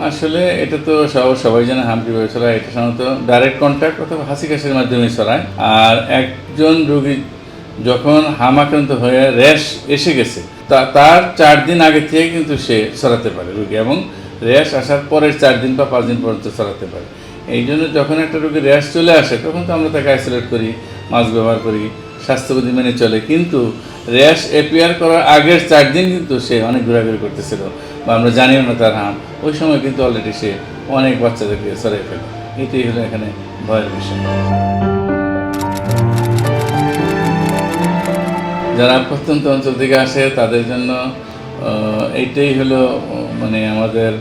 আসলে এটা তো সবাই জানে হাম কীভাবে ছড়ায়। এটা সাধারণত ডাইরেক্ট কন্ট্যাক্ট অথবা হাসি কাশির মাধ্যমে ছড়ায়। আর একজন রোগী যখন হাম আক্রান্ত হয়ে র্যাশ এসে গেছে তার 4 দিন আগে থেকে কিন্তু সে ছড়াতে পারে রোগী, এবং র্যাশ আসার পরের 4 দিন বা 5 দিন পর্যন্ত ছড়াতে পারে। এই জন্য যখন একটা রোগীর র্যাশ চলে আসে তখন তো আমরা তাকে আইসোলেট করি, মাস্ক ব্যবহার করি, স্বাস্থ্যবিধি মেনে চলে। কিন্তু র্যাশ অ্যাপিয়ার করার আগের 4 দিন কিন্তু সে অনেক ঘোরাঘুরি করতেছিল বা আমরা জানিও না তার হাম, ওই সময় কিন্তু অলরেডি সে অনেক বাচ্চাদেরকে ছড়াই ফেলে। এটাই হলো এখানে ভয়ের বিষয়। যারা প্রত্যন্ত অঞ্চল থেকে আসে তাদের জন্য এইটাই হলো মানে আমাদের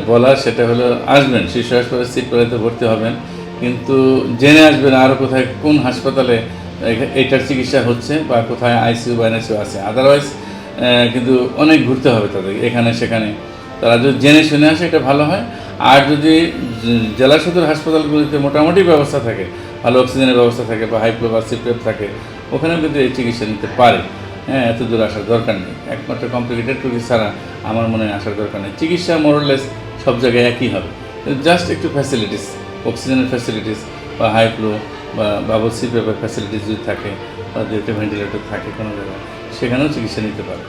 বলার, সেটা হলো আসবেন শিশু হাসপাতালে সিট পেলেতে ভর্তি হবেন, কিন্তু জেনে আসবেন আরও কোথায় কোন হাসপাতালে এটার চিকিৎসা হচ্ছে বা কোথায় আইসিইউ বা এনআইসিইউ আছে। আদারওয়াইজ কিন্তু অনেক ঘুরতে হবে তাদের এখানে সেখানে। তারা যদি জেনে শুনে আসে এটা ভালো হয়। আর যদি জেলা সদর হাসপাতালগুলিতে মোটামুটি ব্যবস্থা থাকে, ভালো অক্সিজেনের ব্যবস্থা থাকে বা হাইফ্লো বা সিপ্রেপ থাকে, ওখানেও কিন্তু এই চিকিৎসা নিতে পারে। হ্যাঁ, এত দূর আসার দরকার নেই। একমাত্র কমপ্লিকেটেড রোগী ছাড়া আমার মনে হয় আসার দরকার নেই। চিকিৎসা মোরলেস সব জায়গায় একই হবে, জাস্ট একটু ফ্যাসিলিটিস, অক্সিজেনের ফ্যাসিলিটিস বা হাইফ্লো বা বাবল সিপ্রেপের ফ্যাসিলিটিস যদি থাকে বা যদি একটা ভেন্টিলেটর থাকে কোনো জায়গায়, সেখানেও চিকিৎসা নিতে পারে।